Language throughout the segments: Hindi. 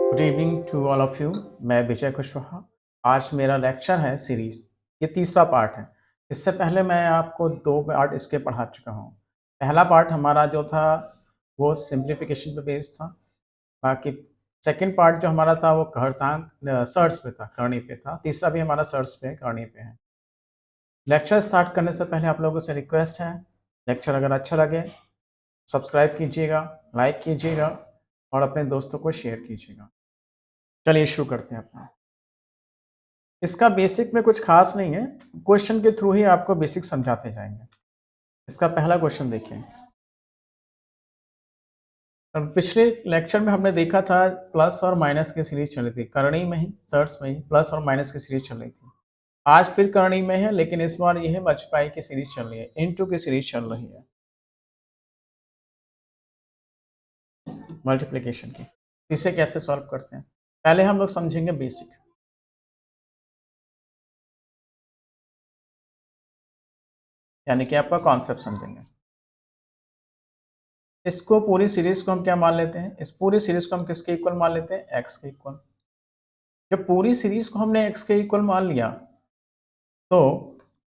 Good evening to all of you. मैं विजय कुशवाहा। आज मेरा लेक्चर है सीरीज, ये तीसरा पार्ट है। इससे पहले मैं आपको 2 पार्ट इसके पढ़ा चुका हूँ। पहला पार्ट हमारा जो था वो सिंप्लीफिकेशन पे बेस्ड था। बाकी सेकंड पार्ट जो हमारा था वो घातांक सर्ट्स पे था, करणी पे था। तीसरा भी हमारा सर्ट्स पे करणी पे है। लेक्चर स्टार्ट करने से पहले आप लोगों से रिक्वेस्ट है, लेक्चर अगर अच्छा लगे सब्सक्राइब कीजिएगा, लाइक कीजिएगा और अपने दोस्तों को शेयर कीजिएगा। चलिए शुरू करते हैं अपना। इसका बेसिक में कुछ खास नहीं है, क्वेश्चन के थ्रू ही आपको बेसिक समझाते जाएंगे। इसका पहला क्वेश्चन देखिए। पिछले लेक्चर में हमने देखा था प्लस और माइनस की सीरीज चल रही थी, करणी में ही सर्ट्स में ही प्लस और माइनस की सीरीज चल रही थी। आज फिर करणी में है, लेकिन इस बार यह मल्टीप्लाई की सीरीज चल रही है, इनटू की सीरीज चल रही है, मल्टीप्लिकेशन की। इसे कैसे सॉल्व करते हैं पहले हम लोग समझेंगे बेसिक, यानी कि आपका कॉन्सेप्ट समझेंगे। इसको पूरी सीरीज को हम क्या मान लेते हैं, इस पूरी सीरीज को हम किसके इक्वल मान लेते हैं, एक्स के इक्वल। जब पूरी सीरीज को हमने एक्स के इक्वल मान लिया तो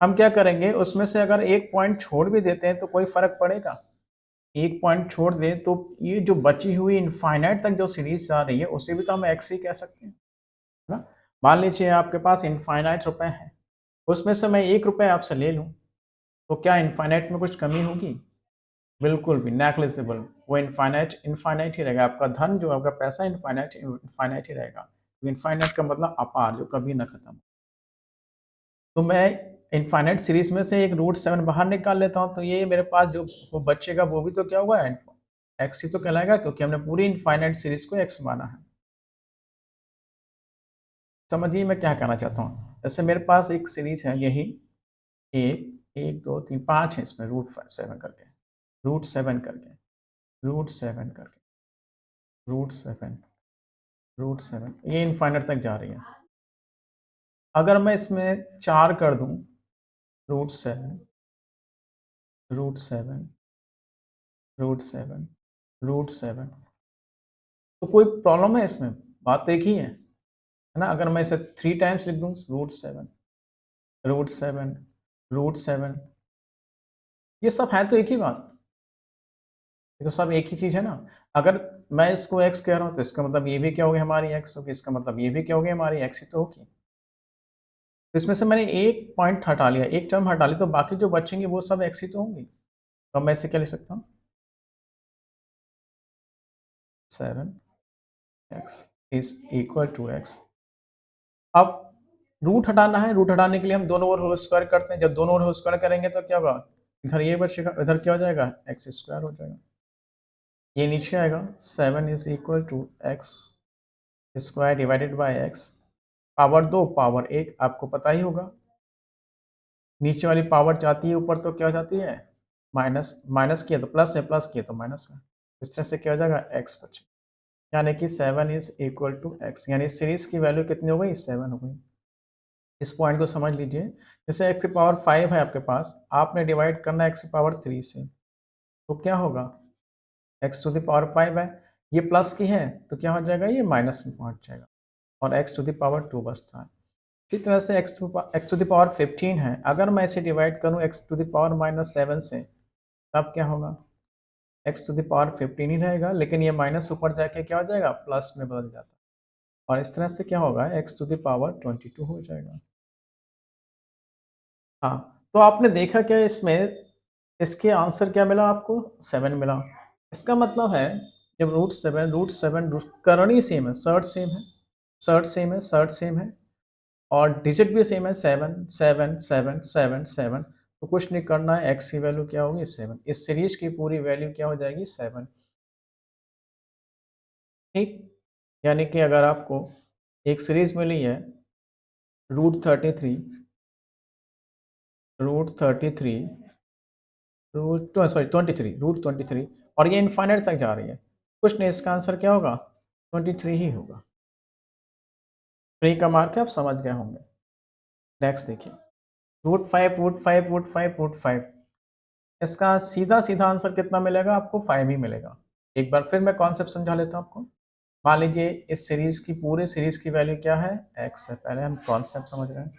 हम क्या करेंगे, उसमें से अगर एक पॉइंट छोड़ भी देते हैं तो कोई फर्क पड़ेगा। एक पॉइंट छोड़ दें तो ये जो बची हुई इनफाइनाइट तक जो सीरीज आ रही है उसे भी तो हम एक्स ही कह सकते हैं ना। मान लीजिए आपके पास इनफाइनाइट रुपए हैं, उसमें से मैं 1 रुपए आपसे ले लूं तो क्या इनफाइनाइट में कुछ कमी होगी? बिल्कुल भी नेग्लिजिबल। वो इनफाइनाइट इनफाइनाइट ही रहेगा। आपका धन जो आपका पैसा इनफाइनाइट इनफाइनाइट ही रहेगा। इनफाइनाइट का मतलब अपार, जो कभी ना खत्म। तो मैं इनफाइनाइट सीरीज में से एक √7 बाहर निकाल लेता हूँ, तो ये मेरे पास जो वो बचेगा वो भी तो क्या होगा, एक्स ही तो कहलाएगा, क्योंकि हमने पूरी इनफाइनाइट सीरीज को एक्स माना है। समझिए मैं क्या कहना चाहता हूँ। जैसे मेरे पास एक सीरीज है यही, एक एक दो तीन पाँच है, इसमें √7 करके, √7 √7, ये इनफाइनाइट तक जा रही है। अगर मैं इसमें 4 कर दूं, √7 √7 √7 √7, तो कोई प्रॉब्लम है इसमें? बात तो एक ही है ना। अगर मैं इसे 3 टाइम्स लिख दूं, √7 √7, ये सब है तो एक ही बात, ये तो सब एक ही चीज है ना। अगर मैं इसको x कह रहा हूं तो इसका मतलब ये भी क्या होगी, हमारी x होगी, इसका मतलब ये भी क्या होगी, हमारी x ही तो होगी। तो इसमें से मैंने एक पॉइंट हटा लिया, एक टर्म हटा ली, तो बाकी जो बचेंगे वो सब x ही तो होंगी। तो मैं इसे क्या लिख सकता हूँ, 7x is equal to x। अब रूट हटाना है, रूट हटाने के लिए हम दोनों ओर होल स्क्वायर करते हैं। जब दोनों ओर होल स्क्वायर करेंगे तो क्या होगा, इधर ये बचेगा, इधर क्या हो जाएगा, एक्स स्क्वायर हो जाएगा। ये नीचे आएगा, 7 is equal to x square divided by x. Power 2 power 1 आपको पता ही होगा। नीचे वाली पावर जाती है ऊपर तो क्या हो जाती है, माइनस, माइनस किया तो प्लस है, प्लस किया तो माइनस में। इस तरह से क्या हो जाएगा, एक्स बचे, यानी कि 7 इज इक्वल टू एक्स। यानी सीरीज की वैल्यू कितनी हो गई, 7 हो गई। इस पॉइंट को समझ लीजिए। जैसे x की पावर 5 है आपके पास, आपने डिवाइड करना है x की पावर 3 से, तो क्या होगा, x टू द पावर 5 है, ये प्लस की है तो क्या हो जाएगा, ये माइनस में पहुंच जाएगा और x टू द पावर 2 बचता है। इसी तरह से x टू द पावर 15 है, अगर मैं इसे डिवाइड करूं x टू द पावर -7 से, तब क्या होगा, x टू द पावर 15 ही रहेगा, लेकिन ये माइनस ऊपर जाके क्या हो जाएगा, प्लस में बदल जाता है। और इस तरह से क्या होगा, x टू द पावर 22 हो जाएगा। हाँ, तो आपने देखा क्या इसमें, इसके आंसर क्या मिला आपको, 7 मिला। इसका मतलब है जब √7 करनी सेम है, सर्ट सेम है, सर्ट सेम है और डिजिट भी सेम है, 7 7 7 7 7, तो कुछ नहीं करना है, एक्स की वैल्यू क्या होगी, 7। इस सीरीज की पूरी वैल्यू क्या हो जाएगी, 7। ठीक, यानी कि अगर आपको एक सीरीज मिली है √33 √33 √23 और ये इनफाइनाइट तक जा रही है, कुछ नहीं, इसका आंसर क्या होगा, 23 ही होगा। फ्री का मार्क है, आप समझ गए होंगे। नेक्स्ट देखिए, √5 इसका सीधा सीधा आंसर कितना मिलेगा आपको, 5 ही मिलेगा। एक बार फिर मैं कॉन्सेप्ट समझा लेता हूँ आपको। मान लीजिए इस सीरीज की पूरे सीरीज की वैल्यू क्या है, x है। पहले हम कॉन्सेप्ट समझ रहे हैं।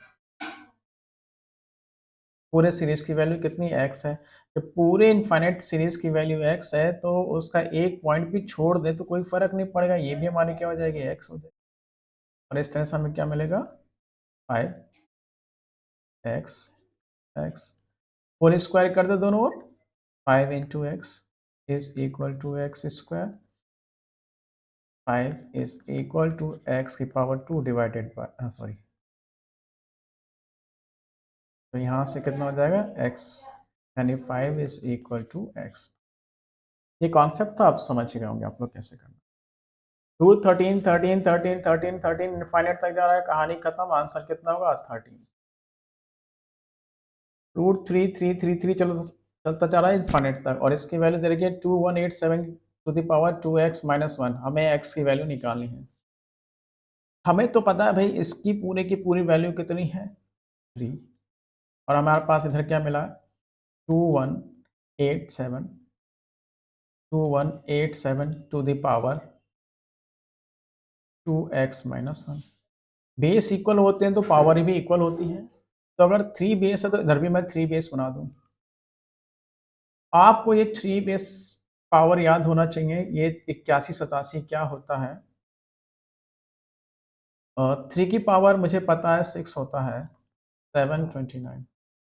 पूरे सीरीज की वैल्यू कितनी, x है। जब पूरे इनफाइनाइट सीरीज की वैल्यू x है तो उसका एक पॉइंट भी छोड़ दे तो कोई फर्क नहीं पड़ेगा, ये भी हमारी क्या हो जाएगी, x हो जाएगी। और इस तरह से हमें क्या मिलेगा, 5x x होल स्क्वायर कर दे दोनों ओर, 5 into x is equal to x square. 5 is equal to x की पावर 2 डिवाइडेड बाय सॉरी, तो यहाँ से कितना हो जाएगा x, यानी 5 इज इक्वल टू एक्स। ये कॉन्सेप्ट था, आप समझ गए होंगे आप लोग कैसे करना। रूल 13 13 13 13 13 इनफाइनाइट तक जा रहा है, कहानी खत्म, आंसर कितना होगा 13। रूट 3 3 3 3 चलता जा रहा है इनफाइनाइट तक, और इसकी वैल्यू दे रखी है 2187 to the power 2x minus 1। हमें x की वैल्यू निकालनी है। हमें तो पता है भाई इसकी पूरे की पूरी वैल्यू कितनी है, 3, और हमारे पास इधर क्या मिला, 2187 2187 to the power 2x minus 1। Base equal होते हैं तो पावर भी इक्वल होती है। तो अगर 3 बेस है तो इधर भी मैं 3 बेस बना दूं। आपको ये 3 बेस पावर याद होना चाहिए, ये 8187 क्या होता है। 3 की पावर मुझे पता है 6 होता है, 729।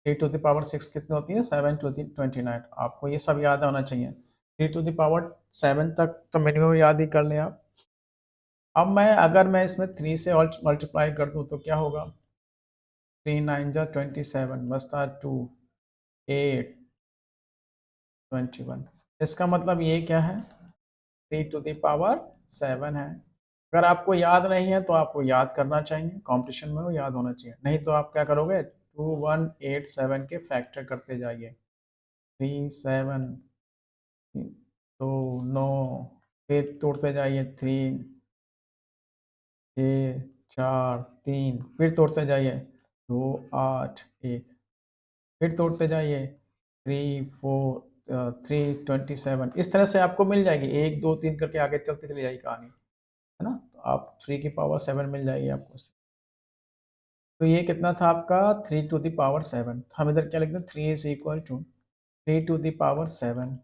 3 टू द पावर 6 कितनी होती है, 729। आपको ये सब याद होना चाहिए। 3 टू द पावर 7 तक तो मिनिमम याद ही कर लें आप। अब मैं अगर मैं इसमें 3 से मल्टीप्लाई कर दूं तो क्या होगा, 3 9 जा 27 बसता 2 8 21। इसका मतलब ये क्या है, 3 टू द पावर 7 है। अगर आपको याद नहीं है तो आपको याद करना चाहिए, कंपटीशन में वो याद होना चाहिए। नहीं तो आप क्या करोगे, 2187 के फैक्टर करते जाइए, 3 7 तो 9, फिर तोड़ते जाइए 3 6 4 3, फिर तोड़ते जाइए 2 8 1, फिर तोड़ते जाइए 3 4 327। इस तरह से आपको मिल जाएगी, 1 2 3 करके आगे चलती चली जाएगी कहानी, है ना। तो आप 3 की पावर 7 मिल जाएगी आपको। तो ये कितना था आपका, 3 टू द पावर 7। तो हम इधर क्या लिखते हैं, 3 is equal to 3 to the power 7,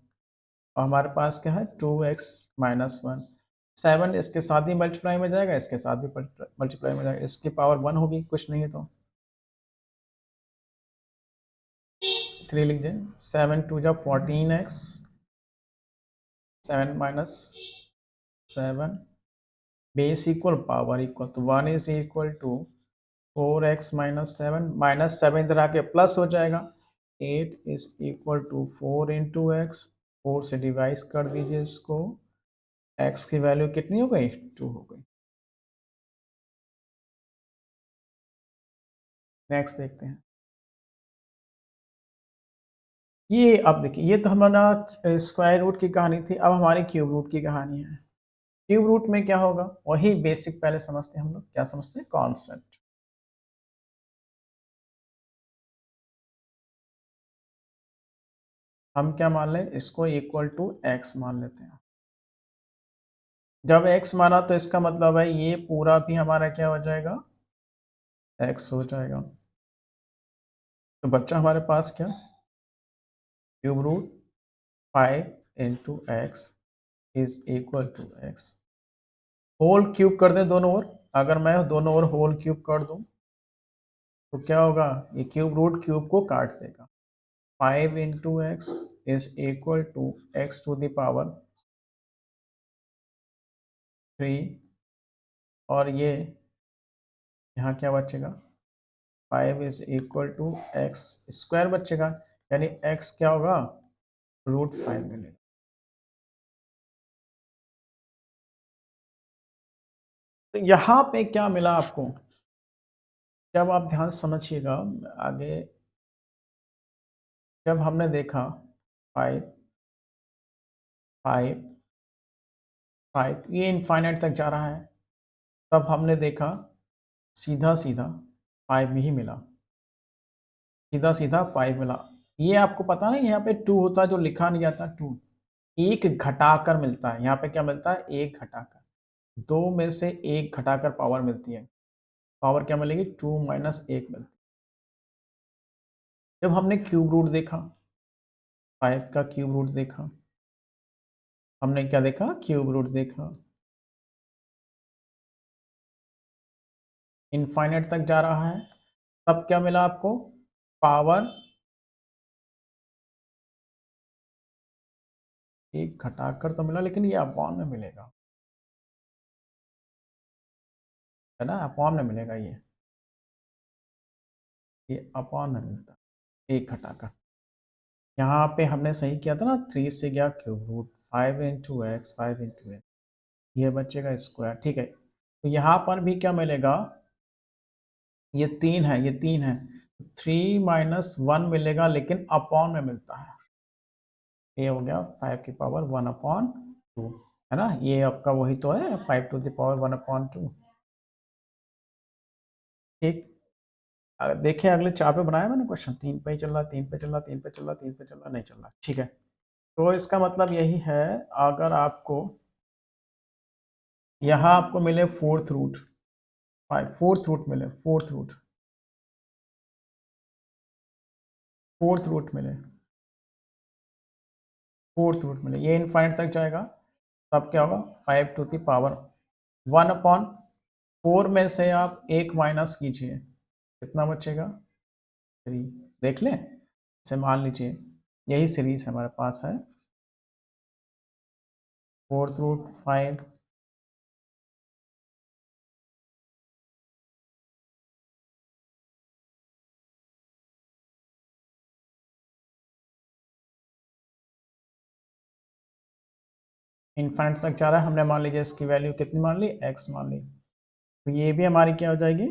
और हमारे पास क्या है 2x माइनस 1। 7 इसके साथ ही मल्टीप्लाई में जाएगा, इसके साथ ही मल्टीप्लाई में जाएगा, इसकी पावर 1 होगी, कुछ नहीं है तो 3 लिख दें। 7 टू जा 14x, 7 minus 7, base equal power equal, तो 1 is equal to 4x minus 7, minus 7 इधर आके प्लस हो जाएगा। 8 is equal to 4 into x, 4 से डिवाइड कर दीजिए इसको, x की वैल्यू कितनी हो गई, 2 हो गई। नेक्स्ट देखते हैं। ये अब देखिए, ये तो हमारा स्क्वायर रूट की कहानी थी, अब हमारी क्यूब रूट की कहानी है। क्यूब रूट में क्या होगा, वही बेसिक पहले समझते हैं हम लोग, क्या समझते हैं, कॉन्सेप्ट। हम क्या मान लें, इसको इक्वल टू x मान लेते हैं। जब x माना तो इसका मतलब है ये पूरा भी हमारा क्या हो जाएगा, x हो जाएगा। तो बच्चा हमारे पास क्या, cube root 5 into x is equal to x। Whole cube कर दें दोनों ओर, अगर मैं दोनों ओर होल क्यूब कर दूं तो क्या होगा, ये क्यूब रूट क्यूब को काट देगा। 5 into x is equal to x to the power 3, और ये यहाँ क्या बचेगा, 5 is equal to x square बचेगा, यानी x क्या होगा, √5 मिलेगा। तो यहाँ पे क्या मिला आपको, जब आप ध्यान से समझिएगा आगे, जब हमने देखा 5 5 5 ये इनफाइनाइट तक जा रहा है, तब हमने देखा सीधा सीधा 5 में ही मिला, सीधा सीधा 5 मिला। ये आपको पता नहीं, यहाँ पे 2 होता है जो लिखा नहीं जाता, 2 एक घटाकर मिलता है, यहाँ पे क्या मिलता है, एक घटाकर। 2 में से 1 घटाकर पावर मिलती है। पावर क्या मिलेगी? 2 माइनस 1 मिलती है। जब हमने क्यूब रूट देखा, 5 का क्यूब रूट देखा, हमने क्या देखा? क्यूब रूट देखा। इनफाइनाइट तक जा रहा है, तब क्या मिला आपको? पावर 1 घटाकर तो मिला, लेकिन ये अपॉन में मिलेगा, है ना? अपॉन में मिलेगा ये अपॉन में मिलता है 1 घटाकर। यहाँ पे हमने सही किया था ना, 3 से गया cube root, 5 into x, 5 into x, ये बचेगा स्क्वायर, ठीक है। तो यहाँ पर भी क्या मिलेगा? ये 3 है, ये 3 है, 3 माइनस 1 मिलेगा, लेकिन अपॉन में मिलता है। ये हो गया 5 की पावर 1 अपॉन 2, है ना? ये आपका वही तो है, 5 टू द पावर 1 अपॉन 2। ठीक, देखिए अगले 4 पे बनाया मैंने क्वेश्चन, 3 पे ही चल रहा, 3 पे चल रहा, 3 पे चल रहा, 3 पे चल रहा, नहीं चल रहा, ठीक है। तो इसका मतलब यही है, अगर आपको यहाँ आपको मिले फोर्थ रूट, फोर्थ रूट मिले, फोर्थ रूट मिले, फोर्थ रूट मिले, ये इनफाइनाइट तक जाएगा, तब क्या होगा? 5 टू द पावर 1 अपॉन 4 में से आप 1 माइनस कीजिए, कितना बचेगा? 3। देख लें, इसे मान लीजिए यही सीरीज हमारे पास है, फोर्थ रूट 5, इनफाइनाइट तक जा रहा है, हमने मान लीजिए इसकी वैल्यू कितनी मान ली? x मान ली, तो ये भी हमारी क्या हो जाएगी?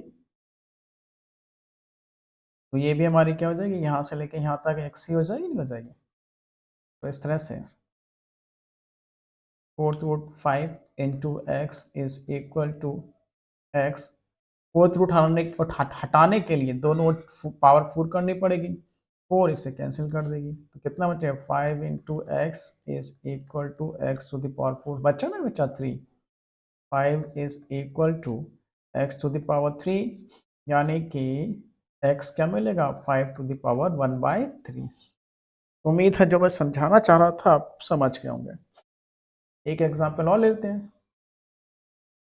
तो ये भी हमारी क्या हो जाएगी? यहाँ से लेके यहाँ तक x ही हो जाएगी, नहीं हो जाएगी? तो इस तरह से fourth root 5 into x is equal to x. Fourth root हटाने के लिए दोनों पावर 4 करनी पड़ेगी, 4 इसे कैंसिल कर देगी, तो कितना बचेगा? 5 into x is equal to x to the power 4, बचा ना बचा 3, 5 is equal to x to the power 3, यानी कि x क्या मिलेगा? 5 टू द पावर 1/3। उम्मीद है जो मैं समझाना चाह रहा था आप समझ गए होंगे। एक एग्जांपल और लेते हैं,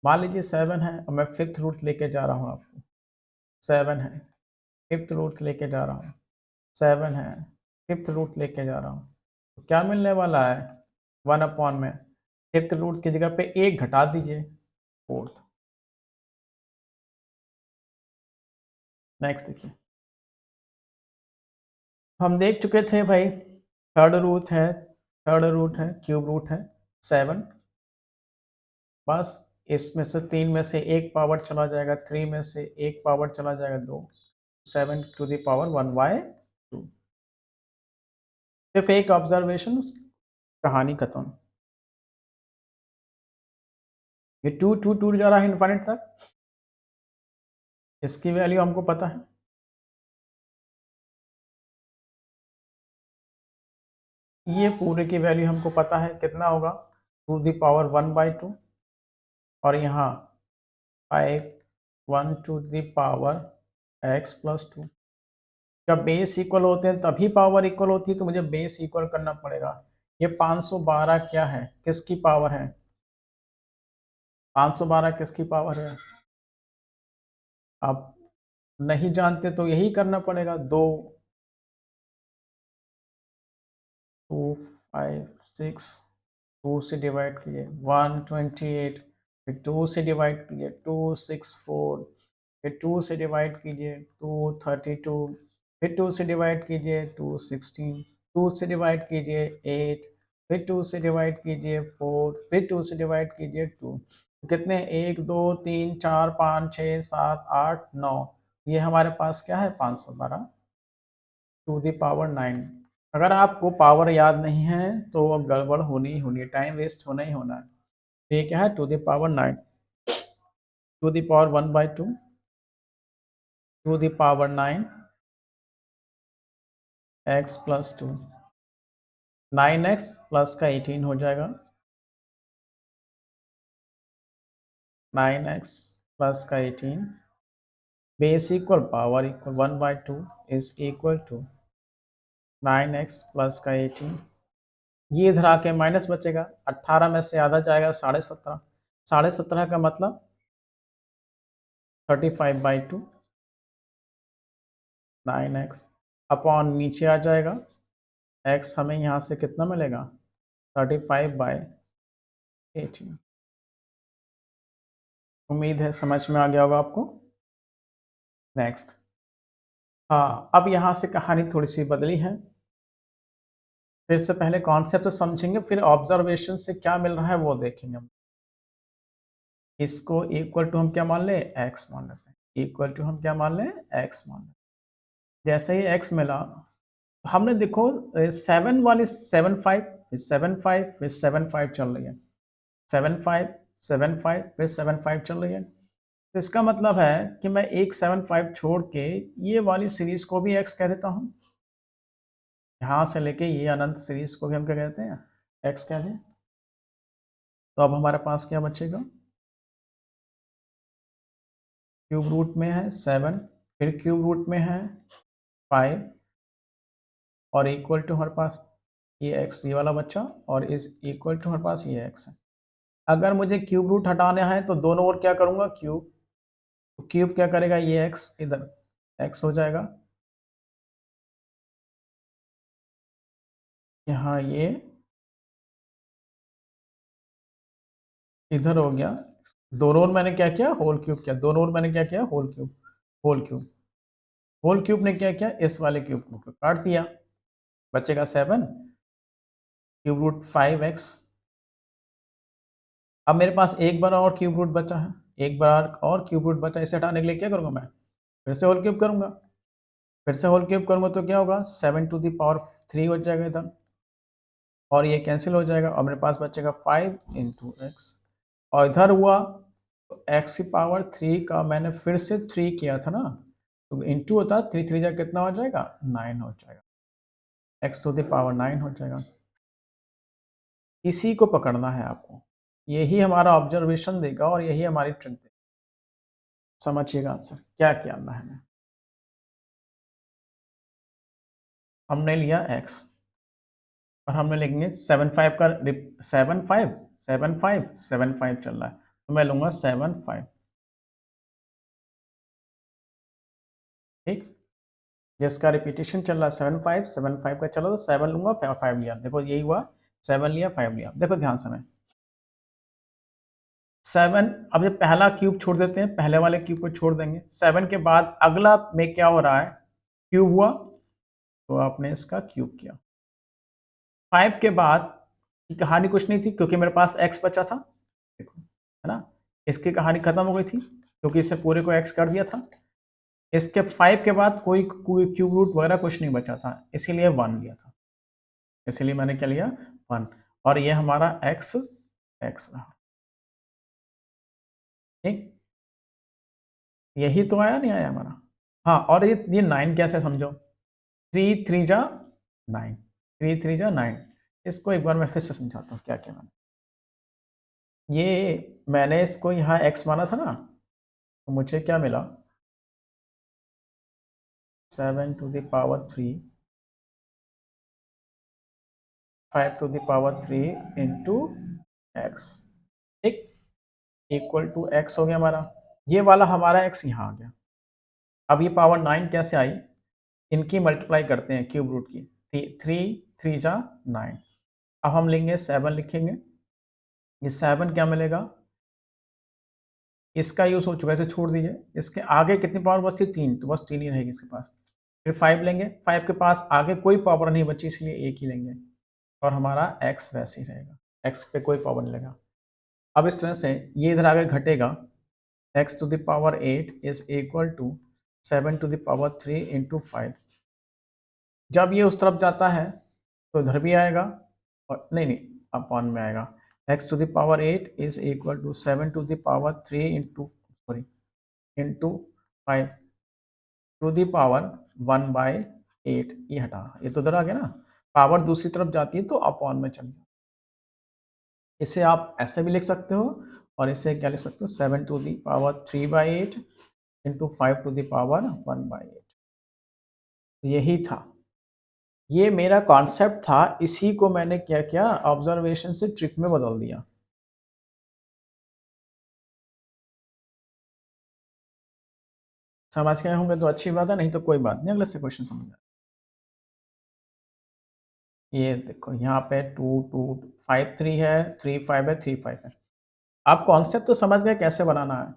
मान लीजिए 7 है और मैं फिफ्थ रूट लेके जा रहा हूँ, आपको 7 है, फिफ्थ रूट लेके जा रहा हूँ, 7 है, फिफ्थ रूट लेके जा रहा हूँ, तो क्या मिलने वाला है? 1 अपॉन में फिफ्थ रूट की जगह पे 1 घटा दीजिए, फोर्थ। नेक्स्ट देखिए, हम देख चुके थे भाई, थर्ड रूट है, क्यूब रूट है 7, बस इसमें से 3 में से 1 पावर चला जाएगा, 3 में से 1 पावर चला जाएगा 2, 7 टू द पावर 1/2। सिर्फ एक ऑब्जर्वेशन, कहानी खत्म। ये 2 2 टूट जा रहा है इनफाइनाइट तक, इसकी वैल्यू हमको पता है, ये पूरे की वैल्यू हमको पता है, कितना होगा? टू द पावर 1/2, और यहाँ 5 1 to the power x plus 2। जब बेस इक्वल होते हैं तभी पावर इक्वल होती है, तो मुझे बेस इक्वल करना पड़ेगा। ये 512 क्या है, किसकी पावर है? 512 किसकी पावर है? आप नहीं जानते तो यही करना पड़ेगा, 2 2 5 6, 2 से डिवाइड कीजिए 128, फिर 2 से डिवाइड कीजिए 264, फिर 2 से डिवाइड कीजिए 232, फिर 2 से डिवाइड कीजिए 216, 2 से डिवाइड कीजिए 8, फिर 2 से डिवाइड कीजिए 4, फिर 2 से डिवाइड कीजिए 2। तो कितने? 1 2 3 4 5 6 7 8 9, ये हमारे पास क्या है? 512 टू द पावर 9। अगर आपको पावर याद नहीं है तो अब गड़बड़ होनी ही होनी है, टाइम वेस्ट होना ही होना है। तो ये क्या है? To the power 9, to the power 1/2, to the power 9 एक्स प्लस 2, 9x प्लस का 18 हो जाएगा, 9x प्लस का 18 base equal power equal 1/2 is equal to 9x plus का 18। ये इधर आके माइनस बचेगा, 18 में से आधा जाएगा 17.5, 17.5 का मतलब 35/2 9x अपॉन नीचे आ जाएगा x, हमें यहाँ से कितना मिलेगा 35/18। उम्मीद है समझ में आ गया होगा आपको। नेक्स्ट, हाँ अब यहाँ से कहानी थोड़ी सी बदली है। फिर से पहले कॉन्सेप्ट समझेंगे, फिर ऑब्जर्वेशन से क्या मिल रहा है वो देखेंगे हम। इसको इक्वल टू हम क्या मान ले, x मान लेते हैं। इक्वल टू हम क्या मान लें, x मान लें। जैसे ही x मिला, हमने देखो 7 वाली 7 5 फिर 7 5 फिर 7 5 चल रही है, 7 5 7 5 फिर 7 5 चल रही है। तो इसका मतलब है कि मैं एक 7 5 छोड़ के ये वाली सीरीज को भी x कह देता हूँ, यहाँ से लेके ये अनंत सीरीज को भी हम क्या कहते हैं, x कहते हैं। तो अब हमारे पास क्या बचेगा, क्यूब रूट में है 7, फिर क्यूब रूट में है 5 और इक्वल टू हमारे पास ये x ये वाला बच्चा और इज इक्वल टू हमारे पास ये x है। अगर मुझे क्यूब रूट हटाना है तो दोनों ओर क्या करूँगा, क्यूब। तो क्यूब क्या करेगा, ये x इधर x हो जाएगा, यहाँ ये इधर हो गया। दोनों ओर मैंने क्या किया, होल क्यूब किया। दोनों ओर मैंने क्या किया, whole cube. Whole cube, whole cube ने क्या किया, इस वाले क्यूब को काट दिया, बचेगा 7 क्यूब रूट 5x। अब मेरे पास एक बार और क्यूब रूट बचा है, एक बार और क्यूब रूट बचा। इसे हटाने के लिए क्या करूँगा, मैं फिर से होल क्यूब करूँगा। फिर से होल क्यूब करूँगा तो क्या होगा, 7 टू द पावर 3 हो जाएगा इधर, और ये कैंसिल हो जाएगा और मेरे पास बचेगा 5 इंटू एक्स। और इधर हुआ तो x की पावर 3 का मैंने फिर से 3 किया था ना, तो इंटू होता 3 3 जा कितना हो जाएगा, 9 हो जाएगा, x टू द पावर 9 हो जाएगा। इसी को पकड़ना है आपको, यही हमारा ऑब्जर्वेशन देगा और यही हमारी ट्रिक देगा। समझिएगा आंसर क्या क्या करना है। हमने लिया x और हमने लेंगे 7 5 का 7 5 चल रहा है, तो मैं लूंगा 7 5। ठीक, जिसका रिपीटेशन चल रहा है 7 5 का चलो तो 7 लूंगा, 5 लिया। देखो यही हुआ, 7 लिया 5 लिया। देखो ध्यान से, मैं 7, अब ये पहला क्यूब छोड़ देते हैं, पहले वाले क्यूब को छोड़ देंगे। 7 के बाद अगला में क्या हो रहा है, क्यूब हुआ तो आपने इसका क्यूब किया। 5 के बाद की कहानी कुछ नहीं थी क्योंकि मेरे पास x बचा था, देखो है ना, इसकी कहानी खत्म हो गई थी क्योंकि इसे पूरे को x कर दिया था। इसके 5 के बाद कोई क्यूब रूट वगैरह कुछ नहीं बचा था, इसीलिए 1 लिया था, इसीलिए मैंने क्या लिया, 1। और ये हमारा x रहा। ठीक, यही तो आया, नहीं आया हमारा। हाँ, और ये 9 कैसे समझो, 3 3 जा 9, 3 3 जा 9। इसको एक बार मैं फिर से समझाता हूँ क्या क्या मैंने इसको यहाँ x माना था ना, तो मुझे क्या मिला, 7 to the power 3 5 to the power 3 इंटू एक्स। ठीक, इक्वल टू x हो गया हमारा। ये वाला हमारा x यहाँ आ गया। अब ये पावर 9 कैसे आई, इनकी मल्टीप्लाई करते हैं क्यूब रूट की, 3 3 जा 9। अब हम लेंगे 7 लिखेंगे, ये 7 क्या मिलेगा, इसका यूज हो चुका है, इसे छोड़ दीजिए। इसके आगे कितनी पावर बचती, 3, तो बस 3 ही रहेगी इसके पास। फिर 5 लेंगे, 5 के पास आगे कोई पावर नहीं बची इसलिए एक ही लेंगे, और हमारा x वैसे ही रहेगा, x पे कोई पावर नहीं लगा। अब इस तरह से ये इधर आगे घटेगा, x to the power 8 is equal to 7 to the power 3 into 5। जब ये उस तरफ जाता है तो इधर भी आएगा, और नहीं अपॉन में आएगा, x to the power 8 is equal to 7 to the power 3 into 5 to the power 1/8। ये हटा, ये तो उधर आ गया ना, पावर दूसरी तरफ जाती है तो अपॉन में चल जाए। इसे आप ऐसे भी लिख सकते हो और इसे क्या लिख सकते हो 7⁻3/8 इंटू 5⁻1/8। यही था, ये मेरा कॉन्सेप्ट था, इसी को मैंने क्या किया ऑब्जर्वेशन से ट्रिक में बदल दिया। समझ गए होंगे तो अच्छी बात है, नहीं तो कोई बात नहीं, अगले से क्वेश्चन समझ आए। ये देखो यहाँ पे 2 2 5 3 है, 3 5 है, 3 5 है। आप कॉन्सेप्ट तो समझ गए कैसे बनाना है।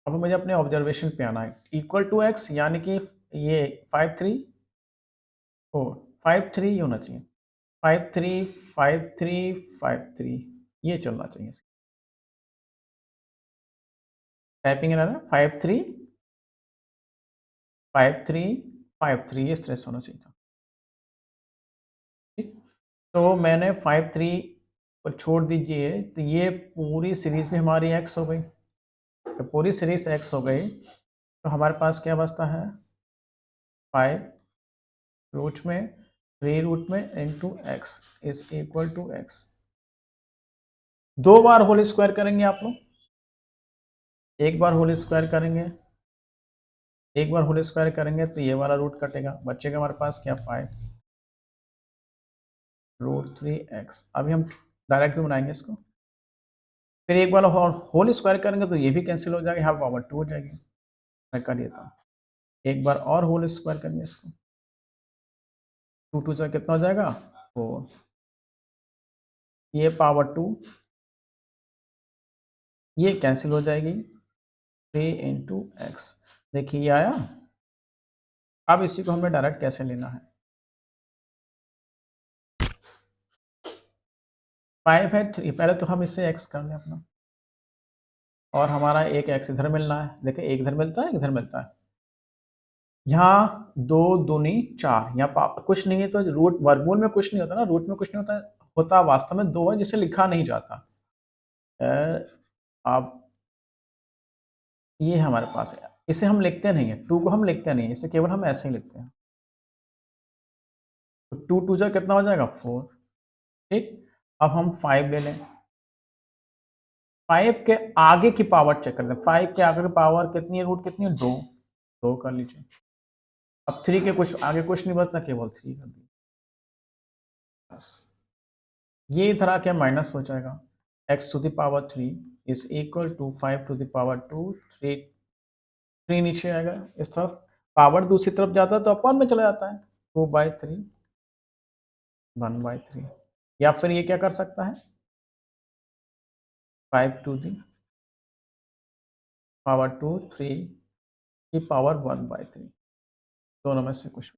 अब मुझे अपने ऑब्जर्वेशन पे आना है, इक्वल टू एक्स यानी कि ये 5 3 होना चाहिए, 5 3 5 3 5 3 ये चलना चाहिए। टाइपिंग है ना, 5 3 5 3 5 3 इस तरह से होना चाहिए था। ठीक, तो मैंने 5 3 को छोड़ दीजिए, तो ये पूरी सीरीज भी हमारी एक्स हो गई। तो पूरी सीरीज एक्स हो गई, तो हमारे पास क्या बचता है 5 रूट में 3 रूट में into x is equal to x. 2 बार होल स्क्वायर करेंगे आप लोग, एक बार होल स्क्वायर करेंगे, एक बार होल स्क्वायर करेंगे तो ये वाला रूट कटेगा, बचेगा हमारे पास क्या 5√3x। अभी हम डायरेक्ट भी बनाएंगे इसको, फिर एक बार होल स्क्वायर करेंगे तो ये भी कैंसिल हो जाएगा, यहाँ पावर 2 हो जाएगी। मैं कर देता हूँ, एक बार और होल स्क्वायर करेंगे इसको, 2 2 से कितना हो जाएगा 4, ये पावर 2 ये कैंसिल हो जाएगी, 3 × x। देखिए ये आया। अब इसी को हमें डायरेक्ट कैसे लेना है, 5 है 3, पहले तो हम इससे x कर लें अपना, और हमारा एक x इधर मिलना है। देखिए एक इधर मिलता है, एक इधर मिलता है। यहाँ 2 दूनी 4, यहाँ कुछ नहीं है तो रूट वर्गमूल में कुछ नहीं होता ना, रूट में कुछ नहीं होता, होता वास्तव में 2 है जिसे लिखा नहीं जाता। अब ये हमारे पास है, इसे हम लिखते नहीं है, 2 को हम लिखते नहीं है, इसे केवल हम ऐसे ही लिखते हैं। तो 2 2 जा कितना हो जाएगा 4। ठीक, अब हम 5 ले लें, 5 के आगे की पावर चेक करते हैं, 5 के आगे की पावर कितनी है, रूट कितनी है 2, 2 कर लीजिए। अब 3 के कुछ आगे कुछ नहीं बचता, केवल 3 कर दीजिए बस। ये इधर आके माइनस हो जाएगा, x⁻³ इज इक्वल टू 5⁻², 3 नीचे आएगा, इस तरफ पावर दूसरी तरफ जाता है तो अपॉन में चला जाता है, 2/3 1/3। या फिर ये क्या कर सकता है 5⁻², 3 की पावर 1/3, दोनों में से कुछ।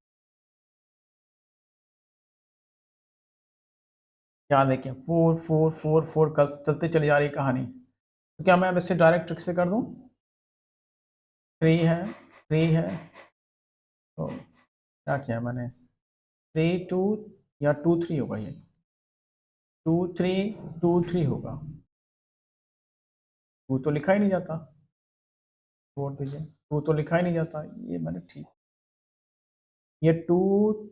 क्या देखें 4 4 4 4 चलते चली जा रही कहानी। तो क्या मैं अब इससे डायरेक्ट ट्रिक से कर दूं, 3 है 3 है, तो क्या किया मैंने 3 2 या 2 3 होगा, ये 2 3 2 3 होगा, 2 तो लिखा ही नहीं जाता, छोड़ दीजिए, 2 तो लिखा ही नहीं जाता, ये मैंने ठीक, ये 2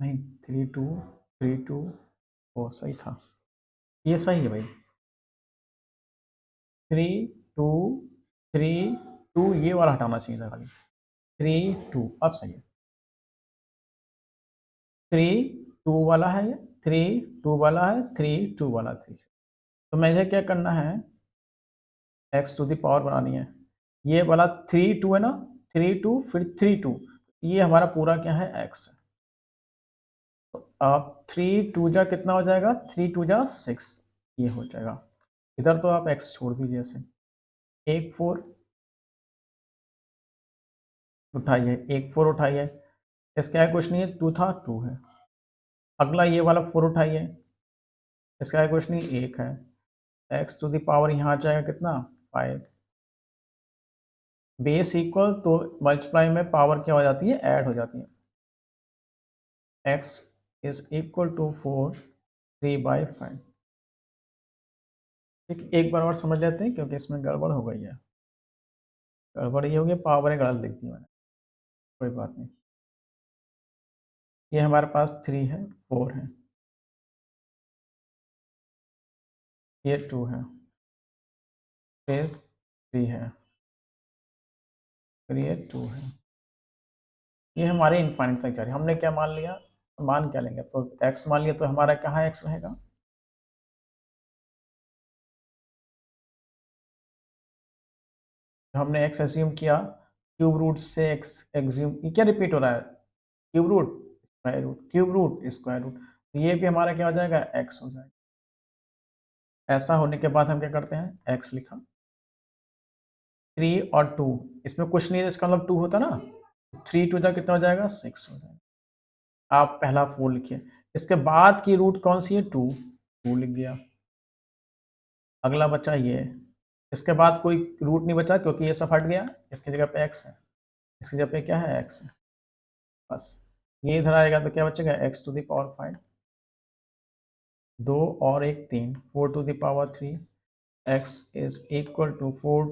नहीं 3 2 3 2 ओ सही था, ये सही है भाई, 3 2 3 2 ये वाला हटाना चाहिए था खाली, 3 2 अब सही है, 3 2 वाला है ये, 3 2 वाला है, 3 2 वाला 3। तो मुझे क्या करना है, एक्स टू द पावर बनानी है, ये वाला 3 2 है ना, 3 2 फिर 3 2, ये हमारा पूरा क्या है एक्स है। तो अब 3 2 जा कितना हो जाएगा, 3 2 जा 6, ये हो जाएगा। इधर तो आप एक्स छोड़ दीजिए ऐसे, एक 4 उठाइए, एक 4 उठाइए, इसका है कुछ नहीं है, 2 था 2 है। अगला ये वाला 4 उठाइए, इसका है कुछ नहीं, एक है, एक्स टू द पावर यहाँ आ जाएगा कितना 5, बेस इक्वल तो मल्टीप्लाई में पावर क्या हो जाती है, ऐड हो जाती है, x इज इक्वल टू 4 3/5। ठीक, एक बार और समझ लेते हैं क्योंकि इसमें गड़बड़ हो गई है, गड़बड़ ये हो गई पावर गलत लिख दी मैंने, कोई बात नहीं। ये हमारे पास 3 है 4 है, ये 2 है, फिर 3 है, फिर ये 2 है। ये हमारे इनफाइनाइट तक जा रही है। हमने क्या मान लिया, मान क्या लेंगे, तो x मान लिया, तो हमारा कहाँ x रहेगा, हमने x एज्यूम किया, क्यूब रूट से x एज्यूम, ये क्या रिपीट हो रहा है, cube root square root, cube root square root, तो ये भी हमारा क्या हो जाएगा, x हो जाएगा। ऐसा होने के बाद हम क्या करते हैं, x लिखा, 3 और 2, इसमें कुछ नहीं है, इसका मतलब 2 होता ना, 3 टू जा कितना हो जाएगा, 6 हो जाएगा। आप पहला 4 लिखिए, इसके बाद की रूट कौन सी है, 2, 2 लिख दिया। अगला बचा ये, इसके बाद कोई रूट नहीं बचा क्योंकि ये सब हट गया, इसकी जगह पे x है, इसकी जगह पे क्या है, x है, बस ये इधर आएगा तो क्या बचेगा, x टू द पावर 5, 2 और 1 3, 4 to the power 3, x is equal to 4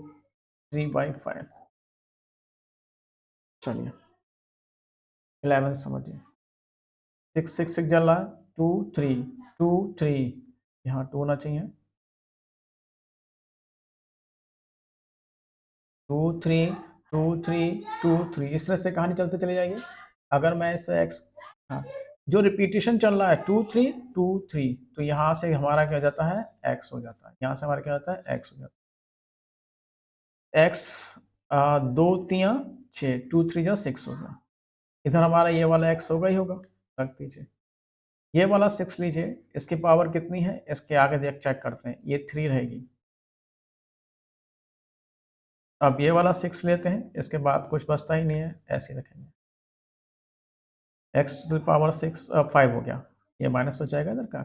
3/5। चलिए 11 समझिए, 6 6 6 जल रहा है, 2 3 2 3, यहाँ 2 होना चाहिए, 2 3 2 3 2 3, इस तरह से कहानी चलते चली जाएगी। अगर मैं इसे x, हाँ, जो रिपीटिशन चल रहा है 2 3 2 3, तो यहाँ से हमारा क्या हो जाता है, x हो जाता है, यहाँ से हमारा क्या होता है, x हो जाता है, x 2 3 6, 2 3 जा 6 हो गया, इधर हमारा ये वाला x होगा ही होगा, रख दीजिए, ये वाला 6 लीजिए, इसकी पावर कितनी है, इसके आगे देख चेक करते हैं, ये 3 रहेगी, अब ये वाला 6 लेते हैं, इसके बाद कुछ बचता ही नहीं है, ऐसे रखेंगे, x टू द पावर 6, 5 हो गया, ये माइनस हो जाएगा, इधर का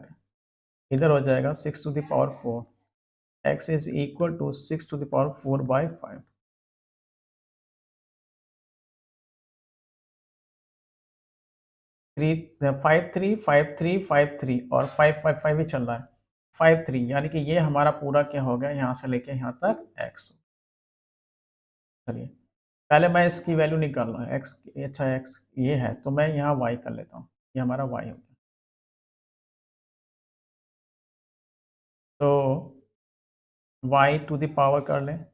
इधर हो जाएगा 6 to the power 4, x is equal to 6 to the power 4/5। 5 3 और 5 5 5 ही चल रहा है, 5 3, यानी कि ये हमारा पूरा क्या हो गया, यहाँ से लेके यहाँ तक x। चलिए पहले मैं इसकी वैल्यू निकाल रहा हूँ, x, अच्छा x ये है, तो मैं यहाँ y कर लेता हूँ, ये हमारा y हो गया, तो y टू द पावर कर लें,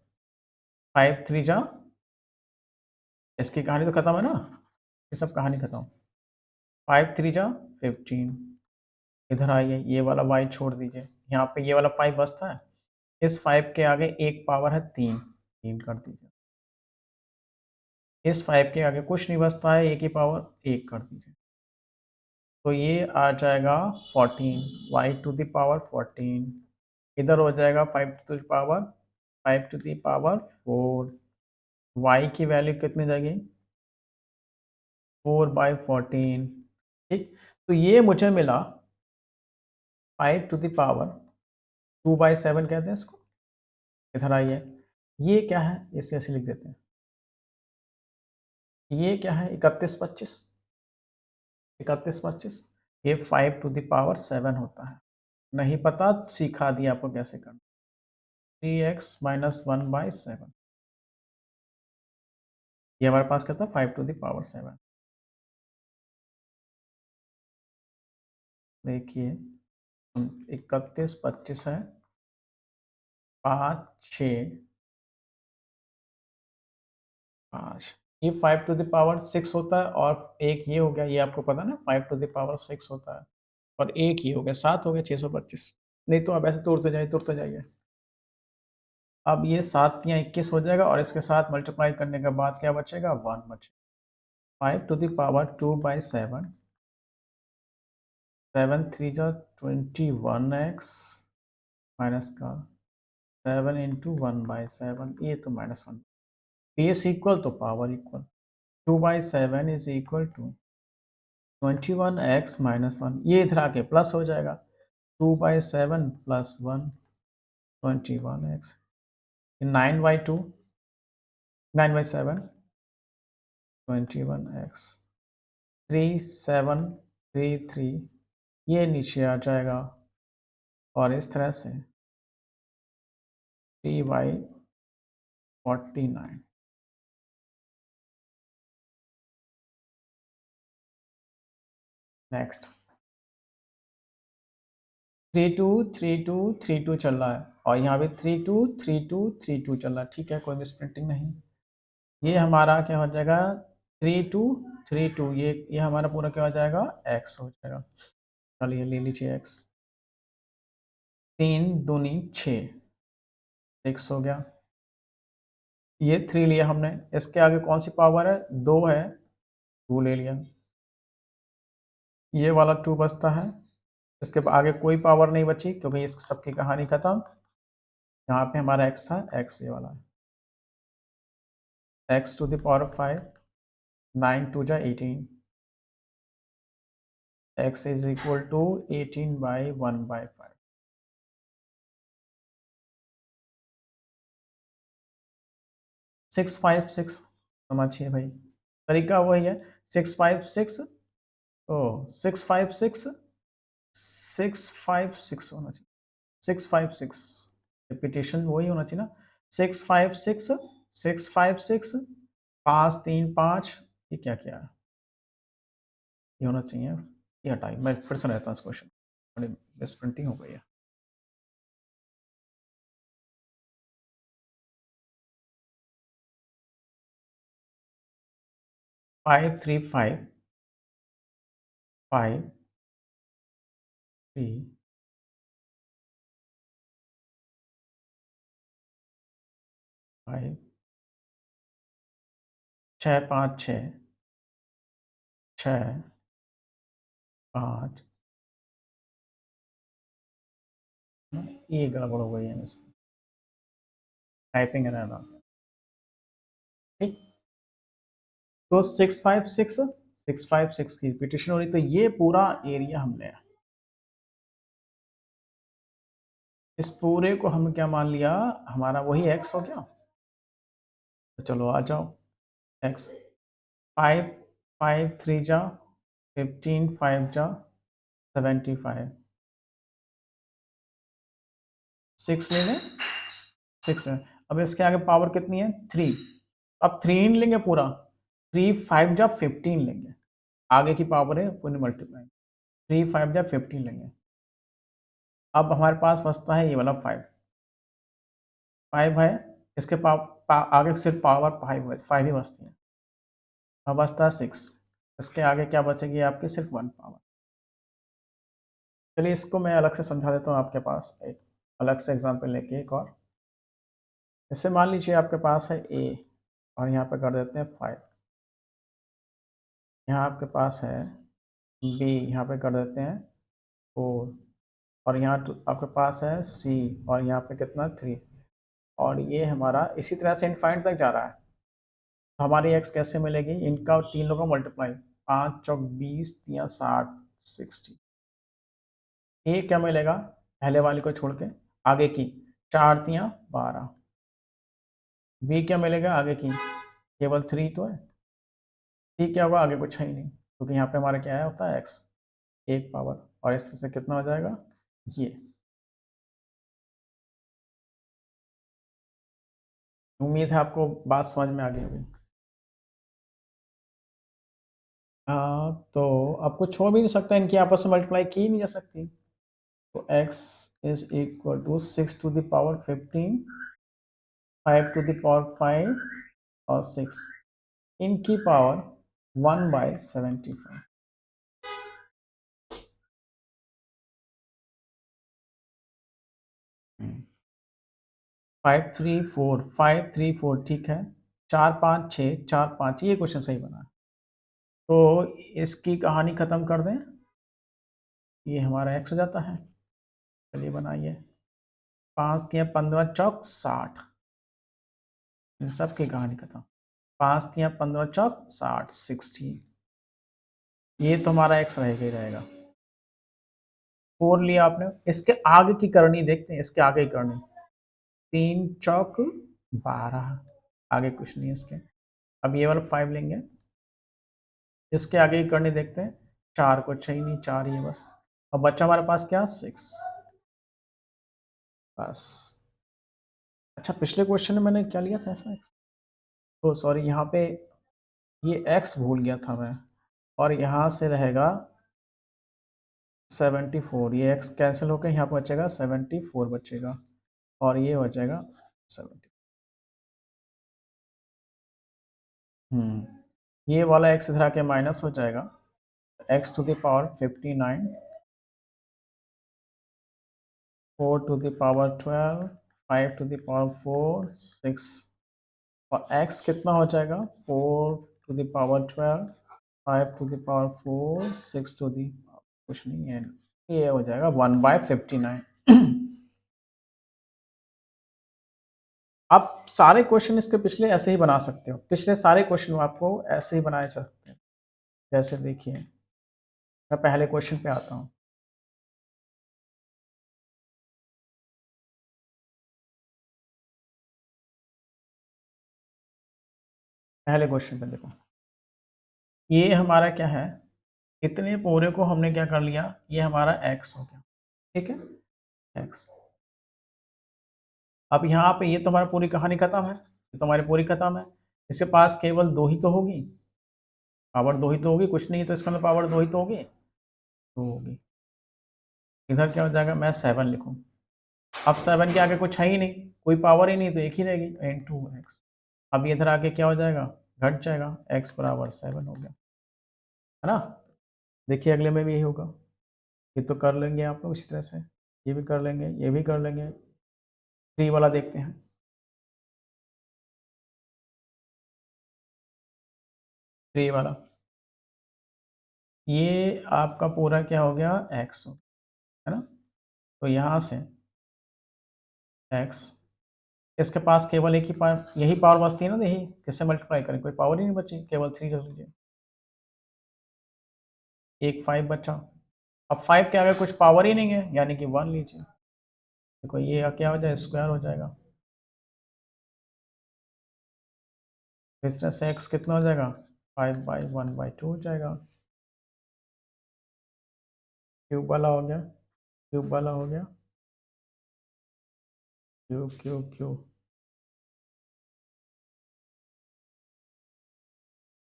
5 3 जा, इसकी कहानी तो खत्म है ना, ये सब कहानी खत्म, 5 3 जा 15, इधर आइए, ये वाला y छोड़ दीजिए, यहाँ पे ये वाला 5 बचता है, इस 5 के आगे एक पावर है 3, 3 कर दीजिए, इस 5 के आगे कुछ नहीं बचता है, एक ही पावर 1 कर दीजिए, तो ये आ जाएगा 14, y टू द पावर 14, इधर हो जाएगा 5 to the power 5 to the power 4, y की वैल्यू कितनी जाएगी, 4/14, ठीक, तो ये मुझे मिला 5 टू द पावर 2/7 कहते हैं इसको, इधर आइए, ये क्या है, इसे ऐसे लिख देते हैं, ये क्या है, 31 25, 31 25, ये 5 टू द पावर 7 होता है, नहीं पता, सिखा दिया आपको कैसे करना, 3x माइनस 1/7, ये हमारे पास क्या था, 5 टू द पावर 7, देखिए 31 25 है, 5 6 5, ये 5 टू द पावर 6 होता है, और एक ये हो गया, ये आपको पता ना 5 टू द पावर 6 होता है, और एक ही हो गया 7 हो गया, 625, नहीं तो आप ऐसे तोड़ते जाइए, अब ये 7 या 21 हो जाएगा, और इसके साथ मल्टीप्लाई करने के बाद क्या बचेगा, 1 बचेगा, 5 टू द पावर 2/7, 7 3 जा 21x माइनस का 7 इंटू 1/7, ये तो -1, बेस इक्वल तो power equal, 2/7 is equal to 21x minus 1, ये इधर आके प्लस हो जाएगा, 2/7 प्लस 1, 21x, 9/2, 9/7, 21x, 3733, ये नीचे आ जाएगा, और इस तरह से 3/49। नेक्स्ट 323232 चल रहा है और यहाँ पे 323232 चल रहा है। ठीक है, कोई मिस प्रिंटिंग नहीं। ये हमारा क्या हो जाएगा 3232, ये हमारा पूरा क्या हो जाएगा x हो जाएगा। चलिए ले लीजिए x, 3 दूनी 6, 6 हो गया। ये 3 लिया हमने, इसके आगे कौन सी पावर है, 2 है, 2 ले लिया। ये वाला 2 बचता है, इसके आगे कोई पावर नहीं बची क्योंकि इस सबकी कहानी खत्म। यहाँ पे हमारा x था, x ये वाला है, x टू द पावर 5, 9 2 जा 18, x इज इक्वल टू 18/1/5। 656 समझिए भाई, तरीका वही है। 656, ओ 656, 656 होना चाहिए, 656 रिपीटेशन वही होना चाहिए ना। 656, 656, 535, ये क्या किया है, ये होना चाहिए, ये हटाइए, मैं फिर से रहता हूँ इस क्वेश्चन, बड़ी मिस प्रिंटिंग हो गई है। 535, 5 3 5, 656, 6 5, ये गड़बड़ हो गई है इसमें, टाइपिंग एरर ना। ठीक, तो 656, 656 की रिपीटेशन हो रही, तो ये पूरा एरिया हमने, इस पूरे को हम क्या मान लिया, हमारा वही x हो गया। तो चलो आ जाओ, x 5 5 3 जा 15, 5 जा 75, 6 ले लें, 6 लें। अब इसके आगे पावर कितनी है 3, अब 3 ही लेंगे पूरा, 3 5 जा 15 लेंगे, आगे की पावर है पूरी मल्टीप्लाई, 3 5 जा 15 लेंगे। अब हमारे पास बचता है ये वाला 5, 5 है, इसके आगे सिर्फ पावर 5 ही बचती है। अब बचता है 6, इसके आगे क्या बचेगी आपकी, सिर्फ 1 पावर। चलिए इसको मैं अलग से समझा देता हूँ आपके पास, एक अलग से एग्जांपल लेके एक और। जैसे मान लीजिए आपके पास है a और यहाँ पे कर देते हैं 5, यहाँ आपके पास है b, यहाँ पे कर देते हैं 4, और यहाँ आपके पास है c और यहाँ पे कितना 3, और ये हमारा इसी तरह से इनफाइनाइट तक जा रहा है। तो हमारी x कैसे मिलेगी, इनका तीन लोगों का मल्टीप्लाई, 5 चौक 20, 3 60, 60। ए क्या मिलेगा, पहले वाली को छोड़ के आगे की, 4 3 12। बी क्या मिलेगा, आगे की केवल 3 तो है। सी क्या होगा, आगे कुछ है ही नहीं क्योंकि यहाँ पे हमारा क्या है होता है x, एक पावर, और इससे से कितना हो जाएगा ये। उम्मीद है आपको बात समझ में आ गई होगी। तो अब कुछ हो भी नहीं सकता, इनकी आपस में मल्टीप्लाई की नहीं जा सकती। तो x is equal to 6 to the power 15, 5 to the power 5 और 6, इनकी पावर 1/75। 534, 534 ठीक है, 456, 45, ये क्वेश्चन सही बना। तो इसकी कहानी खत्म कर दें, ये हमारा x हो जाता है। चलिए बनाइए, 5 या 15 चौक 60, इन सब की कहानी खत्म। 5 या 15 चौक 60, 60, ये तो हमारा x रहेगा ही रहेगा। 4 लिया आपने, इसके आगे की करनी देखते हैं, इसके आगे की करनी, 3 चौक 12, आगे कुछ नहीं है इसके। अब ये वाला 5 लेंगे, इसके आगे की करनी देखते हैं, 4 कुछ है ही नहीं, 4 ही है बस। अब बच्चा हमारे पास क्या 6, बस। अच्छा पिछले क्वेश्चन में मैंने क्या लिया था ऐसा x, तो सॉरी यहाँ पे ये x भूल गया था मैं, और यहाँ से रहेगा 74, ये x कैंसिल होकर यहाँ पर बचेगा 74 बचेगा और ये हो जाएगा 70। ये वाला x इधर आके माइनस हो जाएगा, x to the power 59, 4 to the power 12, 5 to the power 4, 6 और x कितना हो जाएगा 4 to the power 12, 5 to the power 4, 6 to the कुछ नहीं है, ये हो जाएगा 1/59। आप सारे क्वेश्चन इसके पिछले ऐसे ही बना सकते हो, पिछले सारे क्वेश्चन आपको ऐसे ही बनाए जा सकते हैं। जैसे देखिए मैं पहले क्वेश्चन पे आता हूँ। पहले क्वेश्चन पे देखो, ये हमारा क्या है, इतने पूरे को हमने क्या कर लिया, ये हमारा x हो गया, ठीक है x। अब यहाँ पे ये तुम्हारा पूरी कहानी खत्म है, ये तुम्हारी पूरी खत्म है। इसके पास केवल 2 ही तो होगी, पावर 2 ही तो होगी, कुछ नहीं है तो इसका मतलब पावर 2 ही तो होगी, 2 होगी। इधर क्या हो जाएगा, मैं 7 लिखूँ, अब 7 के आगे कुछ है ही नहीं, कोई पावर ही नहीं, तो एक ही रहेगी into x। अब इधर आके क्या हो जाएगा, घट जाएगा, x बराबर 7 हो गया, है ना। देखिए अगले में भी यही होगा, ये तो कर लेंगे आप लोग इसी तरह से, ये भी कर लेंगे, ये भी कर लेंगे। 3 वाला देखते हैं, 3 वाला, ये आपका पूरा क्या हो गया, x हो, है ना। तो यहाँ से x, इसके पास केवल एक ही पावर, यही पावर बचती है ना, तो यही किससे मल्टीप्लाई करें, कोई पावर ही नहीं बची, केवल 3 कर लीजिए, एक 5 बचा। अब 5 के आगे कुछ पावर ही नहीं है, यानी कि 1 लीजिए, देखो ये क्या हो जाएगा, स्क्वायर हो जाएगा। इस तरह से x कितना हो जाएगा, 5/1/2 हो जाएगा। क्यूब वाला हो गया, क्यूब वाला हो गया, क्यूब क्यूब क्यूब,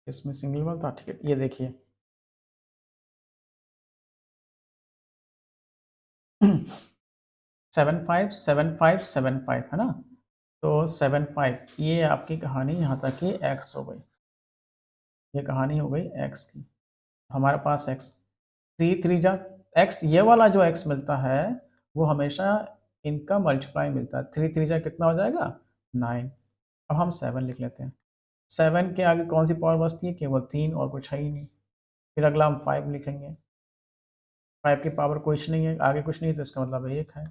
इसमें सिंगल वाला था, ठीक है। ये देखिए 757575 है ना, तो 75, ये आपकी कहानी यहाँ तक की x हो गई, ये कहानी हो गई x की। हमारे पास x 3 3 जा x, ये वाला जो x मिलता है वो हमेशा इनका मल्टीप्लाई मिलता है, 3 3 जा कितना हो जाएगा 9। अब हम 7 लिख लेते हैं, 7 के आगे कौन सी पावर बचती है, केवल 3 और कुछ है ही नहीं। फिर अगला हम 5 लिखेंगे, 5 की पावर कुछ नहीं है, आगे कुछ नहीं, तो इसका मतलब 1 है,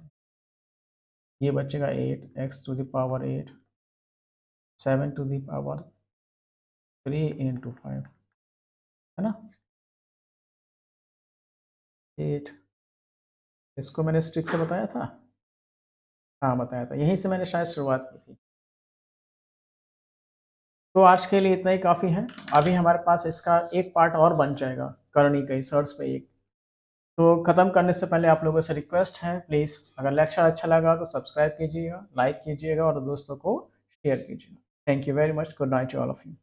ये बचेगा 8, x to the power 8, 7 to the power 3 into 5, है ना, 8। इसको मैंने स्ट्रिक से बताया था, हाँ बताया था, यहीं से मैंने शायद शुरुआत की थी। तो आज के लिए इतना ही काफ़ी है, अभी हमारे पास इसका एक पार्ट और बन जाएगा, करनी का सर्च पे एक। तो ख़त्म करने से पहले आप लोगों से रिक्वेस्ट है, प्लीज़ अगर लेक्चर अच्छा लगा तो सब्सक्राइब कीजिएगा, लाइक कीजिएगा और दोस्तों को शेयर कीजिएगा। Thank you very much, good night to all of you.